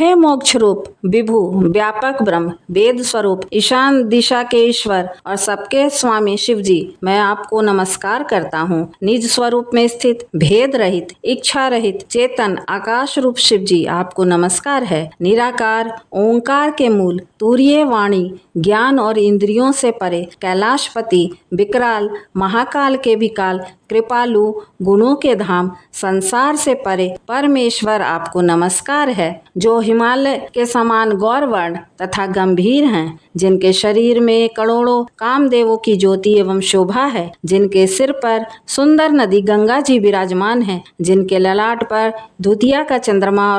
हे मोक्ष रूप विभु व्यापक ब्रह्म वेद स्वरूप ईशान दिशा के ईश्वर और सबके स्वामी शिव जी, मैं आपको नमस्कार करता हूँ। निज स्वरूप में स्थित भेद रहित इच्छा रहित चेतन आकाश रूप शिव जी, आपको नमस्कार है। निराकार ओंकार के मूल तूर्य वाणी ज्ञान और इंद्रियों से परे कैलाशपति विकराल महाकाल के विकाल कृपालु गुणों के धाम संसार से परे परमेश्वर, आपको नमस्कार है। जो हिमालय के समान गौरवर्ण तथा गंभीर हैं, जिनके शरीर में करोड़ों कामदेवों की ज्योति एवं शोभा है, जिनके सिर पर सुंदर नदी गंगा जी विराजमान है, जिनके ललाट पर धुतिया का चंद्रमा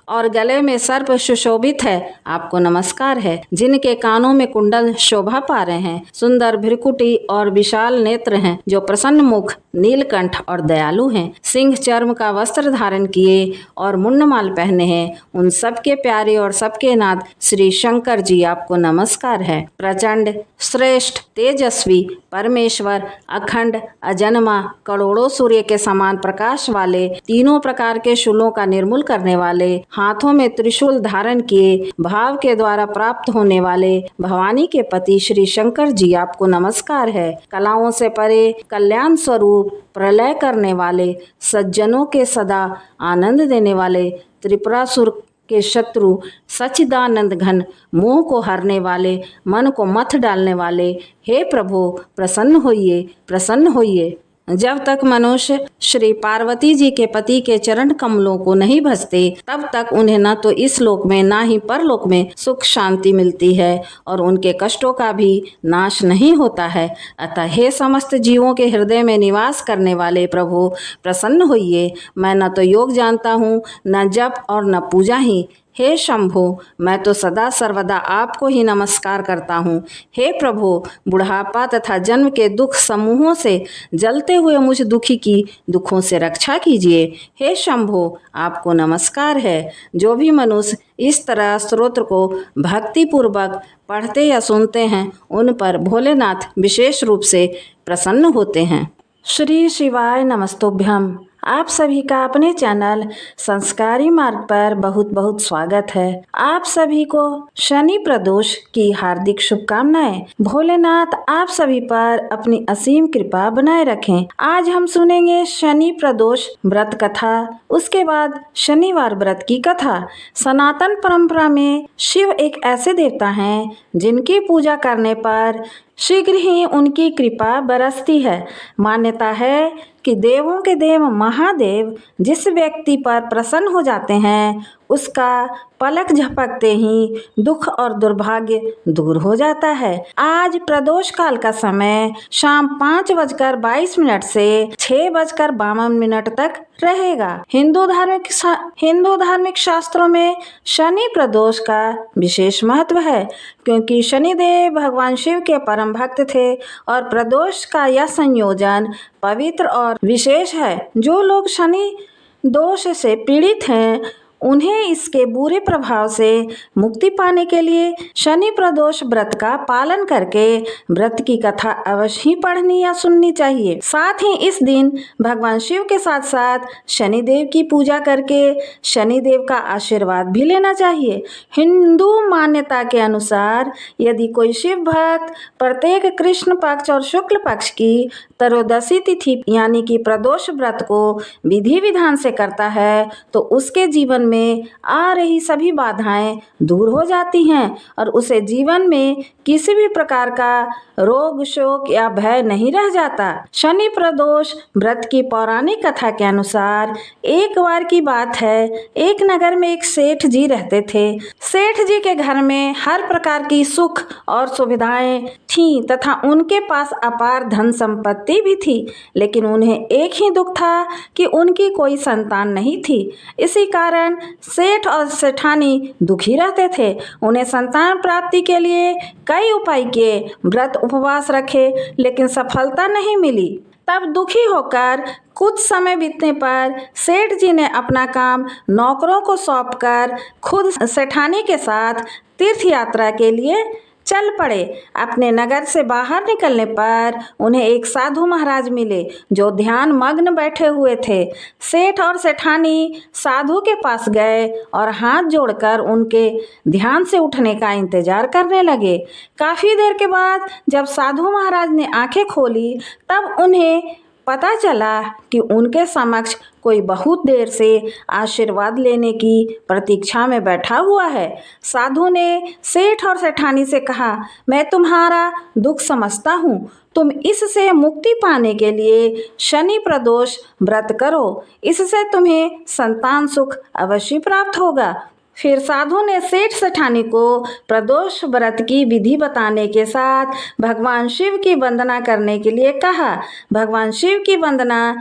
और गले में सर्प सुशोभित है, आपको नमस्कार है। जिनके कानों में कुंडल शोभा पा रहे हैं, सुंदर भ्रिकुटी और विशाल नेत्र हैं, जो प्रसन्न मुख नीलकंठ और दयालु हैं, सिंह चर्म का वस्त्र धारण किए और मुंडमाल पहने हैं, उन सबके प्यारे और सबके नाथ श्री शंकर जी, आपको नमस्कार है। प्रचंड श्रेष्ठ तेजस्वी परमेश्वर अखंड अजन्मा करोड़ों सूर्य के समान प्रकाश वाले तीनों प्रकार के शूलों का निर्मूल करने वाले, हाथों में त्रिशूल धारण किए भाव के द्वारा प्राप्त होने वाले भवानी के पति श्री शंकर जी, आपको नमस्कार है। कलाओं से परे कल्याण स्वरूप प्रलय करने वाले सज्जनों के सदा आनंद देने वाले त्रिपुरासुर के शत्रु सच्चिदानंद घन मोह को हरने वाले मन को मथ डालने वाले, हे प्रभु प्रसन्न होइए प्रसन्न होइए। जब तक मनुष्य श्री पार्वती जी के पति के चरण कमलों को नहीं भजते, तब तक उन्हें न तो इस लोक में ना ही परलोक में सुख शांति मिलती है और उनके कष्टों का भी नाश नहीं होता है। अतः हे समस्त जीवों के हृदय में निवास करने वाले प्रभु प्रसन्न होइए। मैं न तो योग जानता हूँ, न जप और न पूजा ही। हे शंभो, मैं तो सदा सर्वदा आपको ही नमस्कार करता हूँ। हे प्रभु, बुढ़ापा तथा जन्म के दुख समूहों से जलते हुए मुझ दुखी की दुखों से रक्षा कीजिए। हे शंभो, आपको नमस्कार है। जो भी मनुष्य इस तरह स्तोत्र को भक्ति पूर्वक पढ़ते या सुनते हैं, उन पर भोलेनाथ विशेष रूप से प्रसन्न होते हैं। श्री शिवाय नमस्तुभ्यम। आप सभी का अपने चैनल संस्कारी मार्ग पर बहुत बहुत स्वागत है। आप सभी को शनि प्रदोष की हार्दिक शुभकामनाएं। भोलेनाथ आप सभी पर अपनी असीम कृपा बनाए रखें। आज हम सुनेंगे शनि प्रदोष व्रत कथा, उसके बाद शनिवार व्रत की कथा। सनातन परंपरा में शिव एक ऐसे देवता हैं जिनकी पूजा करने पर शीघ्र ही उनकी कृपा बरसती है। मान्यता है कि देवों के देव महादेव जिस व्यक्ति पर प्रसन्न हो जाते हैं, उसका पलक झपकते ही दुख और दुर्भाग्य दूर हो जाता है। आज प्रदोष काल का समय शाम 5:22 से 6:52 तक रहेगा। हिंदू धार्मिक शास्त्रों में शनि प्रदोष का विशेष महत्व है, क्योंकि शनिदेव भगवान शिव के परम भक्त थे और प्रदोष का यह संयोजन पवित्र और विशेष है। जो लोग शनि दोष से पीड़ित हैं, उन्हें इसके बुरे प्रभाव से मुक्ति पाने के लिए शनि प्रदोष व्रत का पालन करके व्रत की कथा अवश्य ही पढ़नी या सुननी चाहिए। साथ ही इस दिन भगवान शिव के साथ साथ शनिदेव की पूजा करके शनिदेव का आशीर्वाद भी लेना चाहिए। हिंदू मान्यता के अनुसार यदि कोई शिव भक्त प्रत्येक कृष्ण पक्ष और शुक्ल पक्ष की त्रयोदशी तिथि यानी कि प्रदोष व्रत को विधि विधान से करता है, तो उसके जीवन में आ रही सभी बाधाएं दूर हो जाती हैं और उसे जीवन में किसी भी प्रकार का रोग शोक या भय नहीं रह जाता। शनि प्रदोष व्रत की पौराणिक कथा के अनुसार एक बार की बात है, एक नगर में एक सेठ जी रहते थे। सेठ जी के घर में हर प्रकार की सुख और सुविधाएं थीं तथा उनके पास अपार धन संपत्ति भी थी, लेकिन उन्हें एक ही दुख था कि उनकी कोई संतान नहीं थी। इसी कारण सेठ और सेठानी दुखी रहते थे। उन्हें संतान प्राप्ति के लिए कई उपाय किए, व्रत उपवास रखे, लेकिन सफलता नहीं मिली। तब दुखी होकर कुछ समय बीतने पर सेठ जी ने अपना काम नौकरों को सौंपकर खुद सेठानी के साथ तीर्थ यात्रा के लिए चल पड़े। अपने नगर से बाहर निकलने पर उन्हें एक साधु महाराज मिले जो ध्यान मग्न बैठे हुए थे। सेठ और सेठानी साधु के पास गए और हाथ जोड़कर उनके ध्यान से उठने का इंतजार करने लगे। काफी देर के बाद जब साधु महाराज ने आंखें खोली तब उन्हें पता चला कि उनके समक्ष कोई बहुत देर से आशीर्वाद लेने की प्रतीक्षा में बैठा हुआ है। साधु ने सेठ और सेठानी से कहा, मैं तुम्हारा दुख समझता हूँ। तुम इससे मुक्ति पाने के लिए शनि प्रदोष व्रत करो, इससे तुम्हें संतान सुख अवश्य प्राप्त होगा। फिर साधु ने सेठ सेठानी को प्रदोष व्रत की विधि बताने के साथ भगवान शिव की वंदना करने के लिए कहा। भगवान शिव की वंदना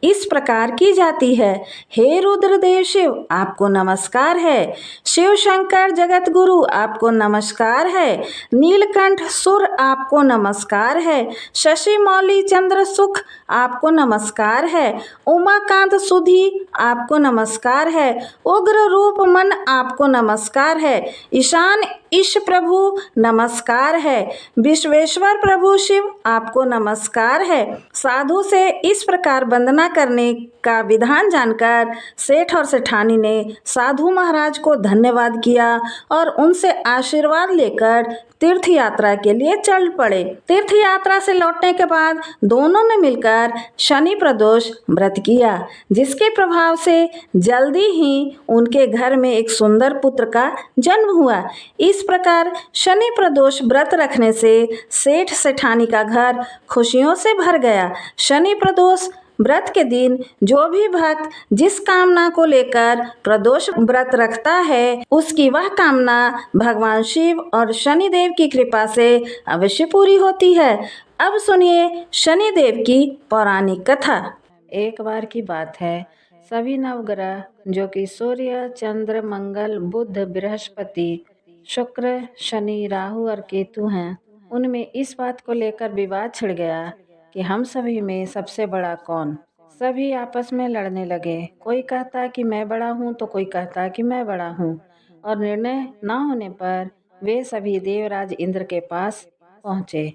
इस प्रकार की जाती है। हे रुद्रदेव शिव, आपको नमस्कार है। शिव शंकर जगत गुरु, आपको नमस्कार है। नीलकंठ सुर, आपको नमस्कार है। शशि मौली चंद्र सुख, आपको नमस्कार है। उमाकांत सुधी, आपको नमस्कार है। उग्र रूप मन, आपको नमस्कार है। ईशान ईश प्रभु, नमस्कार है। विश्वेश्वर प्रभु शिव, आपको नमस्कार है। साधु से इस प्रकार वंदना करने का विधान जानकर सेठ और सेठानी ने साधु महाराज को धन्यवाद किया और उनसे आशीर्वाद लेकर तीर्थ यात्रा के लिए चल पड़े। तीर्थ यात्रा से लौटने के बाद दोनों ने मिलकर शनि प्रदोष व्रत किया, जिसके प्रभाव से जल्दी ही उनके घर में एक सुंदर पुत्र का जन्म हुआ। इस प्रकार शनि प्रदोष व्रत रखने से सेठ सेठानी का घर खुशियों से भर गया। शनि प्रदोष व्रत के दिन जो भी भक्त जिस कामना को लेकर प्रदोष व्रत रखता है, उसकी वह कामना भगवान शिव और शनिदेव की कृपा से अवश्य पूरी होती है। अब सुनिए शनिदेव की पौराणिक कथा। एक बार की बात है, सभी नवग्रह जो कि सूर्य, चंद्र, मंगल, बुध, बृहस्पति, शुक्र, शनि, राहु और केतु हैं, उनमें इस बात को लेकर विवाद छिड़ गया कि हम सभी में सबसे बड़ा कौन। सभी आपस में लड़ने लगे। कोई कहता कि मैं बड़ा हूँ तो कोई कहता कि मैं बड़ा हूँ, और निर्णय न होने पर वे सभी देवराज इंद्र के पास पहुँचे।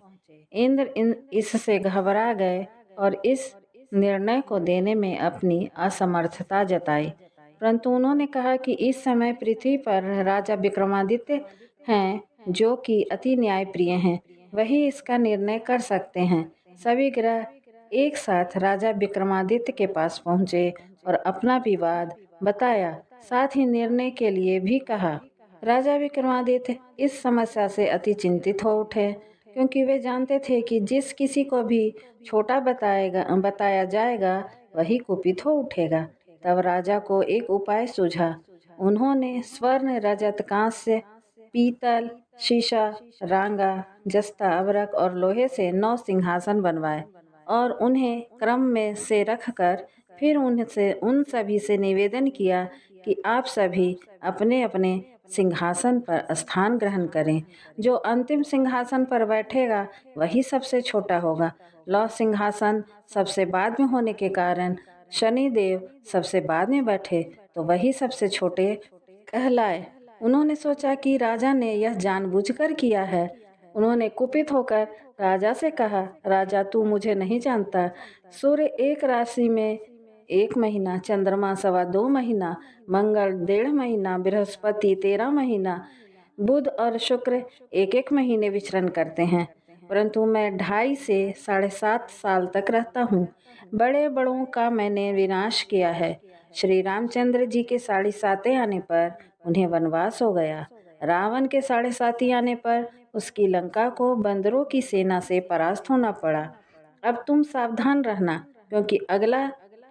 इंद्र इससे घबरा गए और इस निर्णय को देने में अपनी असमर्थता जताई। परंतु उन्होंने कहा कि इस समय पृथ्वी पर राजा विक्रमादित्य हैं, जो कि अति न्यायप्रिय हैं, वही इसका निर्णय कर सकते हैं। सभी ग्रह एक साथ राजा विक्रमादित्य के पास पहुँचे और अपना विवाद बताया, साथ ही निर्णय के लिए भी कहा। राजा विक्रमादित्य इस समस्या से अति चिंतित हो उठे, क्योंकि वे जानते थे कि जिस किसी को भी छोटा बताया जाएगा वही कुपित हो उठेगा। तब राजा को एक उपाय सूझा। उन्होंने स्वर्ण, रजत, कांस्य, पीतल, शीशा, रांगा, जस्ता, अबरक और लोहे से 9 सिंहासन बनवाए और उन्हें क्रम में से रखकर फिर उन सभी से निवेदन किया कि आप सभी अपने अपने सिंहासन पर स्थान ग्रहण करें। जो अंतिम सिंहासन पर बैठेगा वही सबसे छोटा होगा। लौह सिंहासन सबसे बाद में होने के कारण शनिदेव सबसे बाद में बैठे तो वही सबसे छोटे कहलाए। उन्होंने सोचा कि राजा ने यह जानबूझकर किया है। उन्होंने कुपित होकर राजा से कहा, राजा तू मुझे नहीं जानता। सूर्य एक राशि में 1 महीना, चंद्रमा 2.25 महीना, मंगल 1.5 महीना, बृहस्पति 13 महीना, बुध और शुक्र 1-1 महीने विचरण करते हैं, परंतु मैं 2.5 से 7.5 साल तक रहता हूँ। बड़े बड़ों का मैंने विनाश किया है। श्री रामचंद्र जी के 7.5 आने पर उन्हें वनवास हो गया। रावण के 7.5 आने पर उसकी लंका को बंदरों की सेना से परास्त होना पड़ा। अब तुम सावधान रहना, क्योंकि अगला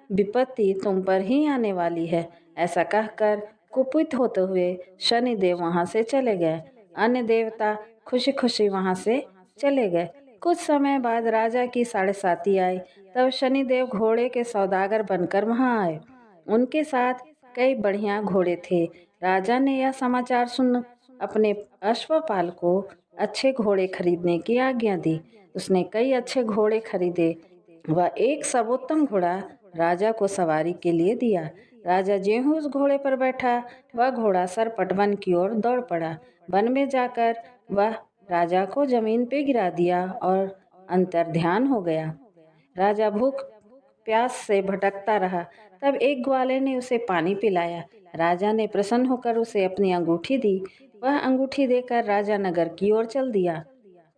विपत्ति तुम पर ही आने वाली है। ऐसा कहकर कुपित होते हुए शनिदेव वहां से चले गए। अन्य देवता खुशी खुशी वहां से चले गए। कुछ समय बाद राजा की 7.5 आई। तब शनिदेव घोड़े के सौदागर बनकर वहां आए। उनके साथ कई बढ़िया घोड़े थे। राजा ने यह समाचार सुन अपने अश्वपाल को अच्छे घोड़े खरीदने की आज्ञा दी। उसने कई अच्छे घोड़े खरीदे। वह एक सर्वोत्तम घोड़ा राजा को सवारी के लिए दिया। राजा ज्यों उस घोड़े पर बैठा, वह घोड़ा सरपट वन की ओर दौड़ पड़ा। वन में जाकर वह राजा को जमीन पे गिरा दिया और अंतर्ध्यान हो गया। राजा भूख प्यास से भटकता रहा। तब एक ग्वाले ने उसे पानी पिलाया। राजा ने प्रसन्न होकर उसे अपनी अंगूठी दी। वह अंगूठी देकर राजा नगर की ओर चल दिया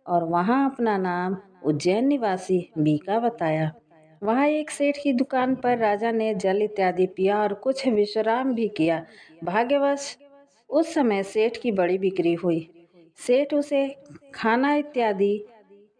और वहां अपना नाम उज्जैन निवासी बीका बताया। वहां एक सेठ की दुकान पर राजा ने जल इत्यादि पिया और कुछ विश्राम भी किया। भाग्यवश उस समय सेठ की बड़ी बिक्री हुई। सेठ उसे खाना इत्यादि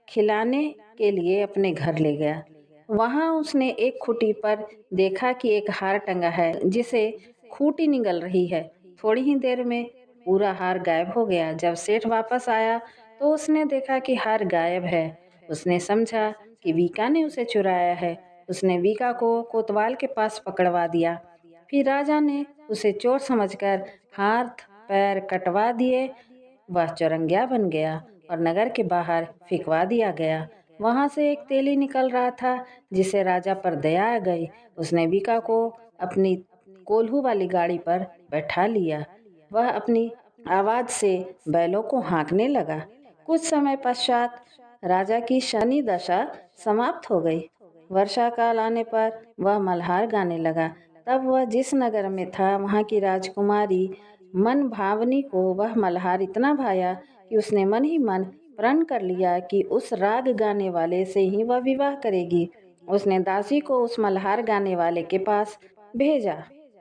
खिलाने के लिए अपने घर ले गया। वहां उसने एक खूंटी पर देखा कि एक हार टंगा है जिसे खूंटी निगल रही है। थोड़ी ही देर में पूरा हार गायब हो गया। जब सेठ वापस आया तो उसने देखा कि हार गायब है। उसने समझा कि बीका ने उसे चुराया है। उसने बीका को कोतवाल के पास पकड़वा दिया। फिर राजा ने उसे चोर समझकर हाथ पैर कटवा दिए। वह चौरंगिया बन गया और नगर के बाहर फेंकवा दिया गया। वहां से एक तेली निकल रहा था जिसे राजा पर दया आ गई। उसने बीका को अपनी कोल्हू वाली गाड़ी पर बैठा लिया। वह अपनी आवाज से बैलों को हाँकने लगा। कुछ समय पश्चात राजा की शनि दशा समाप्त हो गई। वर्षा काल आने पर वह मल्हार गाने लगा। तब वह जिस नगर में था वहां की राजकुमारी मन भावनी को वह मल्हार इतना भाया कि उसने मन ही मन प्रण कर लिया कि उस राग गाने वाले से ही वह विवाह करेगी। उसने दासी को उस मल्हार गाने वाले के पास भेजा।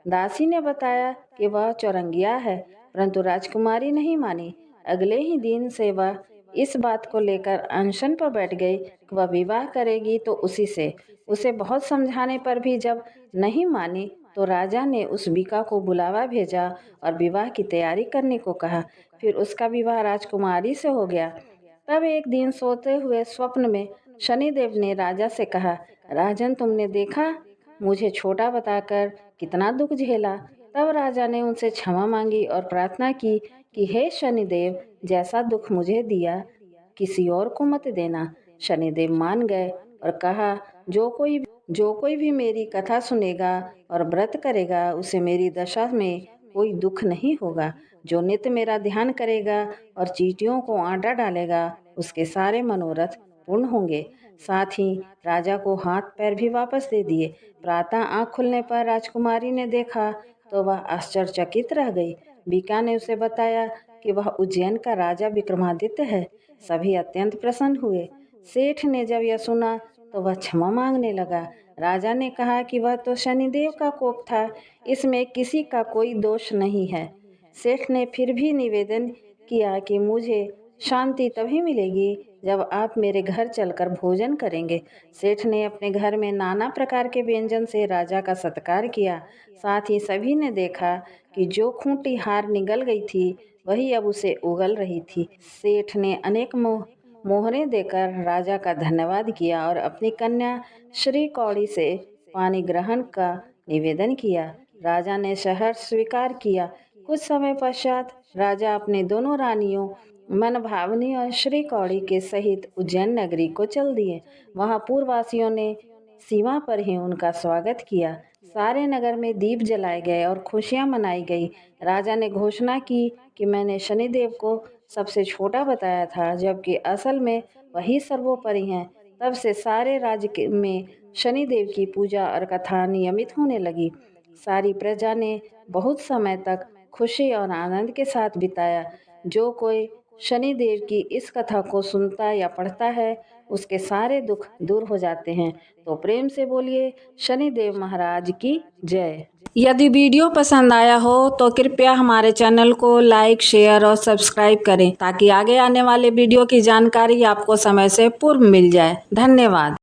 दासी ने बताया कि वह चौरंगिया है, परंतु राजकुमारी नहीं मानी। अगले ही दिन से वह इस बात को लेकर अनशन पर बैठ गई कि वह विवाह करेगी तो उसी से। उसे बहुत समझाने पर भी जब नहीं मानी तो राजा ने उस बीका को बुलावा भेजा और विवाह की तैयारी करने को कहा। फिर उसका विवाह राजकुमारी से हो गया। तब एक दिन सोते हुए स्वप्न में शनिदेव ने राजा से कहा, राजन तुमने देखा मुझे छोटा बताकर कितना दुख झेला। तब राजा ने उनसे क्षमा मांगी और प्रार्थना की कि हे शनिदेव, जैसा दुख मुझे दिया किसी और को मत देना। शनिदेव मान गए और कहा, जो कोई भी मेरी कथा सुनेगा और व्रत करेगा उसे मेरी दशा में कोई दुख नहीं होगा। जो नित्य मेरा ध्यान करेगा और चींटियों को आटा डालेगा उसके सारे मनोरथ पूर्ण होंगे। साथ ही राजा को हाथ पैर भी वापस दे दिए। प्रातः आँख खुलने पर राजकुमारी ने देखा तो वह आश्चर्यचकित रह गई। बीका ने उसे बताया कि वह उज्जैन का राजा विक्रमादित्य है। सभी अत्यंत प्रसन्न हुए। सेठ ने जब यह सुना तो वह क्षमा मांगने लगा। राजा ने कहा कि वह तो शनिदेव का कोप था, इसमें किसी का कोई दोष नहीं है। सेठ ने फिर भी निवेदन किया कि मुझे शांति तभी मिलेगी जब आप मेरे घर चलकर भोजन करेंगे। सेठ ने अपने घर में नाना प्रकार के व्यंजन से राजा का सत्कार किया। साथ ही सभी ने देखा कि जो खूंटी हार निगल गई थी वही अब उसे उगल रही थी। सेठ ने अनेक मोहरें देकर राजा का धन्यवाद किया और अपनी कन्या श्री कौड़ी से पानी ग्रहण का निवेदन किया। राजा ने शहर स्वीकार किया। कुछ समय पश्चात राजा अपने दोनों रानियों मन भावनी और श्री कौड़ी के सहित उज्जैन नगरी को चल दिए। वहां पूर्ववासियों ने सीमा पर ही उनका स्वागत किया। सारे नगर में दीप जलाए गए और खुशियां मनाई गई। राजा ने घोषणा की कि मैंने शनिदेव को सबसे छोटा बताया था, जबकि असल में वही सर्वोपरि हैं। तब से सारे राज्य में शनिदेव की पूजा और कथा नियमित होने लगी। सारी प्रजा ने बहुत समय तक खुशी और आनंद के साथ बिताया। जो कोई शनिदेव की इस कथा को सुनता या पढ़ता है उसके सारे दुख दूर हो जाते हैं। तो प्रेम से बोलिए शनिदेव महाराज की जय। यदि वीडियो पसंद आया हो तो कृपया हमारे चैनल को लाइक, शेयर और सब्सक्राइब करें ताकि आगे आने वाले वीडियो की जानकारी आपको समय से पूर्व मिल जाए। धन्यवाद।